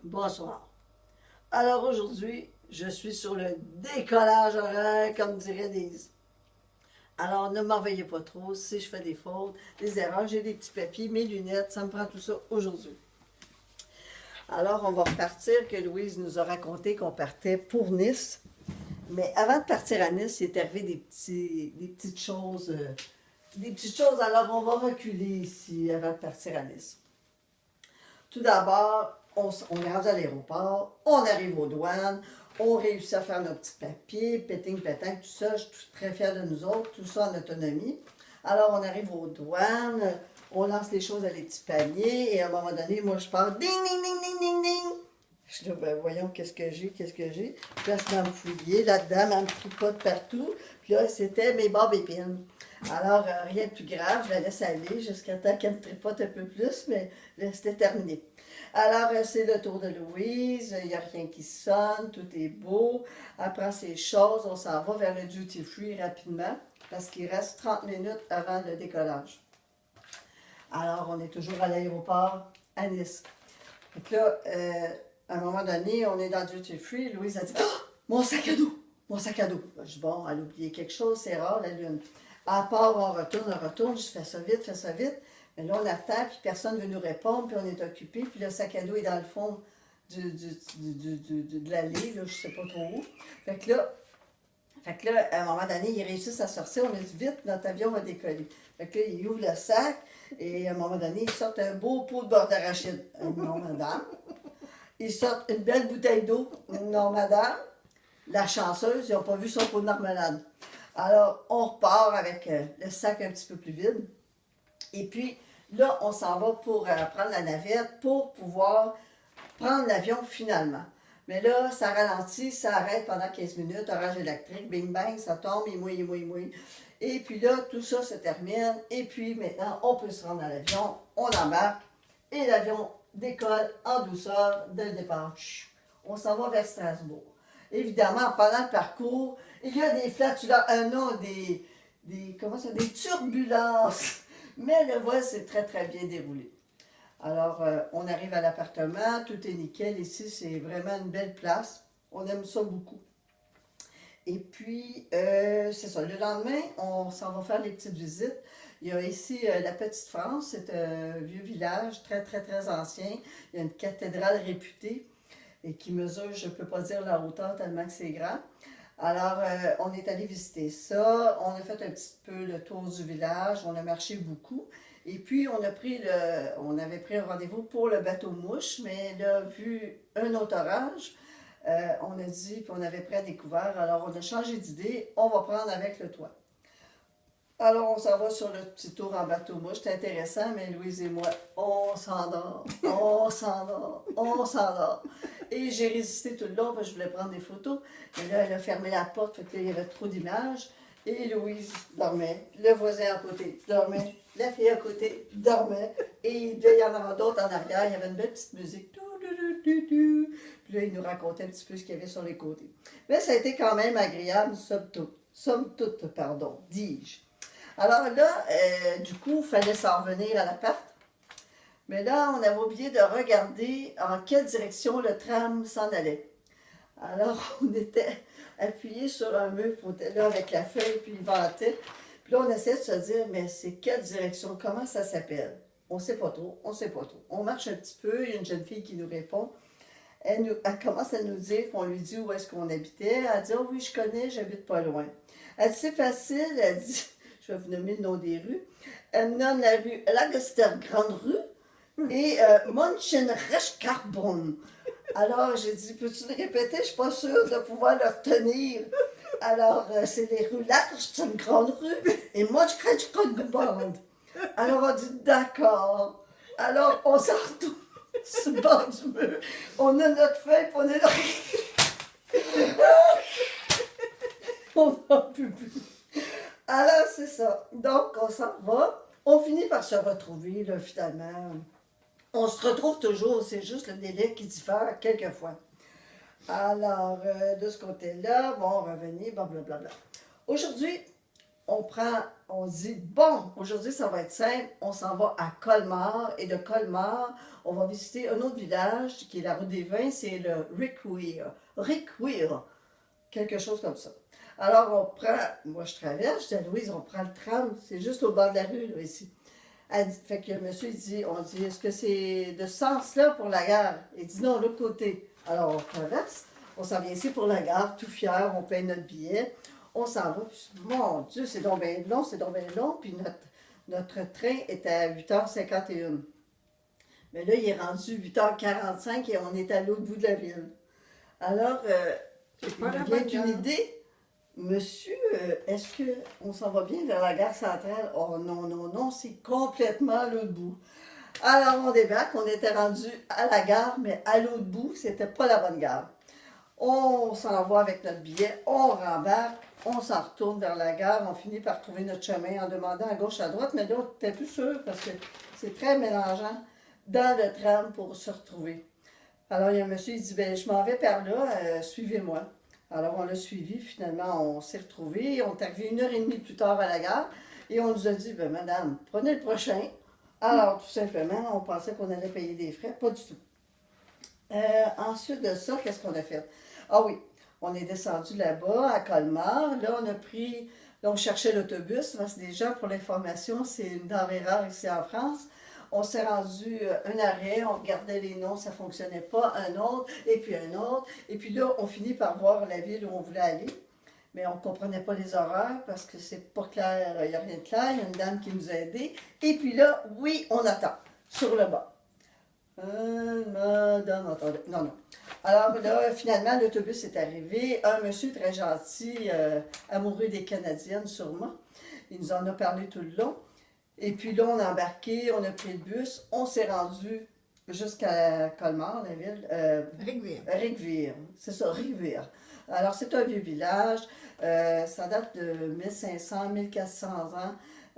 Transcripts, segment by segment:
Bonsoir. Alors aujourd'hui, je suis sur le décollage horaire, comme dirait Lise. Alors ne m'en veuillez pas trop si je fais des fautes, des erreurs, j'ai des petits papiers, mes lunettes, ça me prend tout ça aujourd'hui. Alors on va repartir, que Louise nous a raconté qu'on partait pour Nice. Mais avant de partir à Nice, il est arrivé des petites choses. Alors on va reculer ici avant de partir à Nice. Tout d'abord, on est rendu à l'aéroport, on arrive aux douanes, on réussit à faire nos petits papiers, péting, péting, tout ça. Je suis très fière de nous autres, tout ça en autonomie. Alors, on arrive aux douanes, on lance les choses à les petits paniers, et à un moment donné, moi, je pars, ding, ding, ding, ding, ding, ding. Je dis, ben, voyons, qu'est-ce que j'ai, qu'est-ce que j'ai. Puis là, c'est dans me fouiller, là-dedans, elle me tripote partout. Puis là, c'était mes bobs épines. Alors, rien de plus grave, je la laisse aller jusqu'à temps qu'elle me tripote un peu plus, mais là, c'était terminé. Alors, c'est le tour de Louise, il n'y a rien qui sonne, tout est beau. Elle prend ses choses, on s'en va vers le duty free rapidement, parce qu'il reste 30 minutes avant le décollage. Alors, on est toujours à l'aéroport à Nice. Donc là, à un moment donné, on est dans le duty free, Louise a dit « Oh, mon sac à dos! Mon sac à dos! » Je dis « Bon, elle a oublié quelque chose, c'est rare, la lune. » À part, on retourne, je fais ça vite, fais ça vite. Mais là, on attend, puis personne ne veut nous répondre, puis on est occupé, puis le sac à dos est dans le fond de l'allée, là, je sais pas trop où. Fait que là, à un moment donné, ils réussissent à sortir, on a dit vite, notre avion va décoller. Fait que là, ils ouvrent le sac, et à un moment donné, ils sortent un beau pot de beurre d'arachide. Non, madame. Ils sortent une belle bouteille d'eau. Non, madame. La chanceuse, ils n'ont pas vu son pot de marmelade. Alors, on repart avec le sac un petit peu plus vide. Et puis, là, on s'en va pour prendre la navette pour pouvoir prendre l'avion finalement. Mais là, ça ralentit, ça arrête pendant 15 minutes, orage électrique, bing bang, ça tombe, il mouille, il mouille, il mouille. Et puis là, tout ça se termine. Et puis maintenant, on peut se rendre à l'avion, on embarque et l'avion décolle en douceur dès le départ. On s'en va vers Strasbourg. Évidemment, pendant le parcours, il y a des flatulences, non, des turbulences. Mais le vol s'est très, très bien déroulé. Alors, on arrive à l'appartement, tout est nickel. Ici, c'est vraiment une belle place. On aime ça beaucoup. Et puis, c'est ça. Le lendemain, on s'en va faire les petites visites. Il y a ici la Petite France. C'est un vieux village très, très, très ancien. Il y a une cathédrale réputée et qui mesure, je ne peux pas dire la hauteur tellement que c'est grand. Alors, on est allé visiter ça, on a fait un petit peu le tour du village, on a marché beaucoup. Et puis, on avait pris un rendez-vous pour le bateau mouche, mais là, vu un autre orage, on a dit, puis on avait pris à découvert, alors on a changé d'idée, on va prendre avec le toit. Alors, on s'en va sur le petit tour en bateau mouche, c'est intéressant, mais Louise et moi, on s'endort, on s'endort, on s'endort. Et j'ai résisté tout le long parce que je voulais prendre des photos. Mais là, elle a fermé la porte, fait qu'il y avait trop d'images. Et Louise dormait, le voisin à côté dormait, la fille à côté dormait. Et il devait y en avoir d'autres en arrière, il y avait une belle petite musique. Puis là, il nous racontait un petit peu ce qu'il y avait sur les côtés. Mais ça a été quand même agréable, somme toute, pardon, dis-je. Alors là, du coup, il fallait s'en revenir à l'appart. Mais là, on avait oublié de regarder en quelle direction le tram s'en allait. Alors, on était appuyé sur un mur, on était là avec la feuille, puis il ventait. Puis là, on essayait de se dire, mais c'est quelle direction, comment ça s'appelle? On ne sait pas trop, on ne sait pas trop. On marche un petit peu, il y a une jeune fille qui nous répond. Elle commence à nous dire qu'on lui dit où est-ce qu'on habitait. Elle dit, oh oui, je connais, j'habite pas loin. Elle dit, c'est facile, elle dit, je vais vous nommer le nom des rues. Elle me nomme la rue Lancaster Grande Rue et Munchenrechtcarbon. Alors, j'ai dit, peux-tu le répéter? Je ne suis pas sûre de pouvoir le retenir. Alors, c'est les rues larges, c'est une grande rue, et moi, je crains une bande. Alors, on dit, d'accord. Alors, on s'en retourne sur le bord du mur. On a notre feuille, puis on est là. On n'en peut plus. Alors, c'est ça. Donc, on s'en va. On finit par se retrouver, là, finalement. On se retrouve toujours, c'est juste le délai qui diffère quelquefois. Alors, de ce côté-là, bon, revenir, blablabla. Aujourd'hui, on dit, bon, aujourd'hui ça va être simple, on s'en va à Colmar, et de Colmar, on va visiter un autre village qui est la route des vins, c'est le Rickweir. Rickweir, quelque chose comme ça. Alors on prend, moi je traverse, je dis à Louise, on prend le tram, c'est juste au bord de la rue, là, ici. Fait que monsieur, il dit, on dit, est-ce que c'est de ce sens-là pour la gare? Il dit non, l'autre côté. Alors on traverse, on s'en vient ici pour la gare, tout fier, on paye notre billet, on s'en va. Puis, mon Dieu, c'est donc bien long, c'est donc bien long. Puis notre train est à 8h51. Mais là, il est rendu 8h45 et on est à l'autre bout de la ville. Alors, C'est il pas la me vient bonne une gare. idée. Monsieur, est-ce qu'on s'en va bien vers la gare centrale? Oh non, non, non, c'est complètement à l'autre bout. Alors on débarque, on était rendu à la gare, mais à l'autre bout, c'était pas la bonne gare. On s'en va avec notre billet, on rembarque, on s'en retourne vers la gare, on finit par trouver notre chemin en demandant à gauche, à droite, mais là, on n'était plus sûr parce que c'est très mélangeant dans le tram pour se retrouver. Alors, il y a un monsieur, il dit, ben, je m'en vais par là, suivez-moi. Alors, on l'a suivi, finalement, on s'est retrouvés. On est arrivé 1h30 plus tard à la gare et on nous a dit, ben, madame, prenez le prochain. Alors, tout simplement, on pensait qu'on allait payer des frais, pas du tout. Ensuite de ça, qu'est-ce qu'on a fait? Ah oui, on est descendu là-bas, à Colmar. Là, on a pris, là, on cherchait l'autobus, parce que déjà, pour l'information, c'est une denrée rare ici en France. On s'est rendu un arrêt, on regardait les noms, ça ne fonctionnait pas, un autre, et puis un autre. Et puis là, on finit par voir la ville où on voulait aller. Mais on ne comprenait pas les horaires parce que c'est pas clair, il n'y a rien de clair. Il y a une dame qui nous a aidés. Et puis là, oui, on attend, sur le bas. Madame, attendez. Non, non. Alors là, finalement, l'autobus est arrivé. Un monsieur très gentil, amoureux des Canadiennes, sûrement. Il nous en a parlé tout le long. Et puis là, on a embarqué, on a pris le bus, on s'est rendu jusqu'à Colmar, la ville. Rivière. Riquewihr, c'est ça, Riquewihr. Alors, c'est un vieux village. Ça date de 1500, 1400 ans.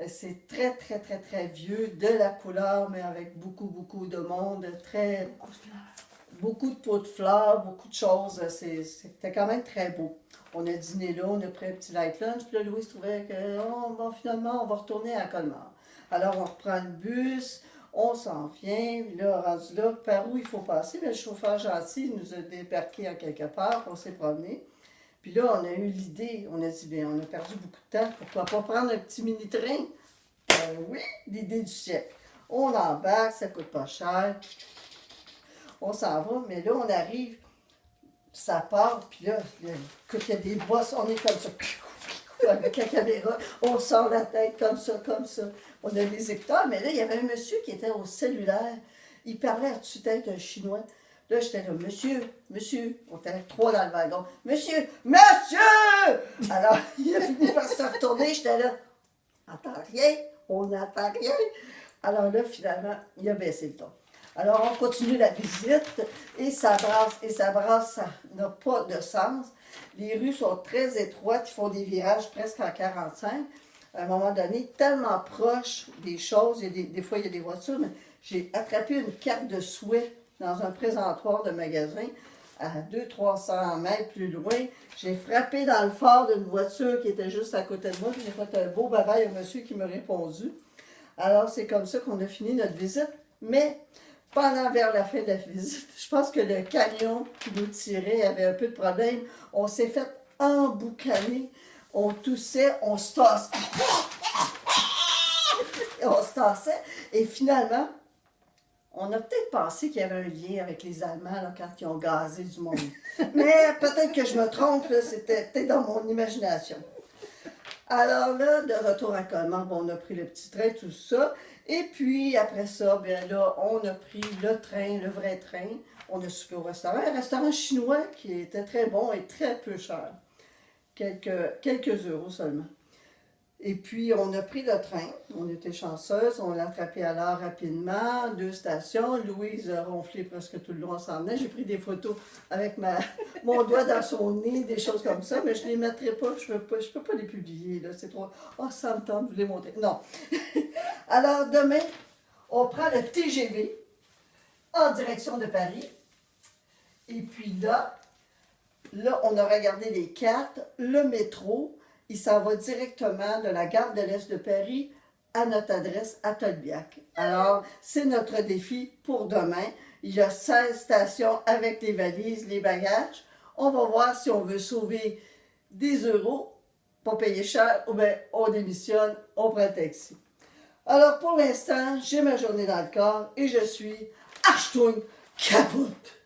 C'est très, très, très, très vieux, de la couleur, mais avec beaucoup, beaucoup de monde, très, beaucoup de pots de fleurs, beaucoup de choses. C'était quand même très beau. On a dîné là, on a pris un petit light lunch, puis là, Louis trouvait que finalement, on va retourner à Colmar. Alors, on reprend le bus, on s'en vient, là, rendu là, par où il faut passer? Bien, le chauffeur gentil nous a débarqué à quelque part, on s'est promené. Puis là, on a eu l'idée, on a dit, bien, on a perdu beaucoup de temps, pourquoi pas prendre un petit mini-train? Oui, l'idée du siècle. On embarque, ça coûte pas cher, on s'en va, mais là, on arrive, ça part, puis là, écoute, il y a des bosses, on est comme ça, avec la caméra, on sort la tête comme ça, comme ça. On a les écouteurs, mais là, il y avait un monsieur qui était au cellulaire, il parlait à tue-tête un chinois. Là, j'étais là, monsieur, monsieur, on était trois dans le wagon, monsieur, monsieur! Alors, il a fini par se retourner, j'étais là, on n'entend rien, on n'entend rien. Alors là, finalement, il a baissé le ton. Alors, on continue la visite et ça brasse, ça n'a pas de sens. Les rues sont très étroites, ils font des virages presque en 45. À un moment donné, tellement proche des choses, des fois il y a des voitures, mais j'ai attrapé une carte de souhait dans un présentoir de magasin à 200-300 mètres plus loin. J'ai frappé dans le phare d'une voiture qui était juste à côté de moi, puis j'ai fait un beau bye-bye au monsieur qui m'a répondu. Alors, c'est comme ça qu'on a fini notre visite. Mais vers la fin de la visite, je pense que le camion qui nous tirait avait un peu de problème. On s'est fait emboucaner. On toussait, on se tassait. On se tassait. Et finalement, on a peut-être pensé qu'il y avait un lien avec les Allemands là, quand ils ont gazé du monde. Mais peut-être que je me trompe, c'était peut-être dans mon imagination. Alors là, de retour à Colmar, bon, on a pris le petit train, tout ça. Et puis, après ça, bien là, on a pris le train, le vrai train. On a soupé au restaurant, un restaurant chinois qui était très bon et très peu cher. Quelques euros seulement. Et puis, on a pris le train. On était chanceuse. On l'a attrapé à l'heure rapidement. 2 stations. Louise a ronflé presque tout le long, on s'en venait. J'ai pris des photos avec mon doigt dans son nez, des choses comme ça, mais je ne les mettrai pas. Je peux pas les publier. Là. C'est trop... Oh, ça me tente de vous les montrer. Non. Alors, demain, on prend le TGV en direction de Paris. Et puis là, on a regardé les cartes, le métro. il s'en va directement de la gare de l'Est de Paris à notre adresse à Tolbiac. Alors, c'est notre défi pour demain. Il y a 16 stations avec les valises, les bagages. On va voir si on veut sauver des euros, pas payer cher, ou bien on démissionne, on prend le taxi. Alors, pour l'instant, j'ai ma journée dans le corps et je suis Achtung Kaputt!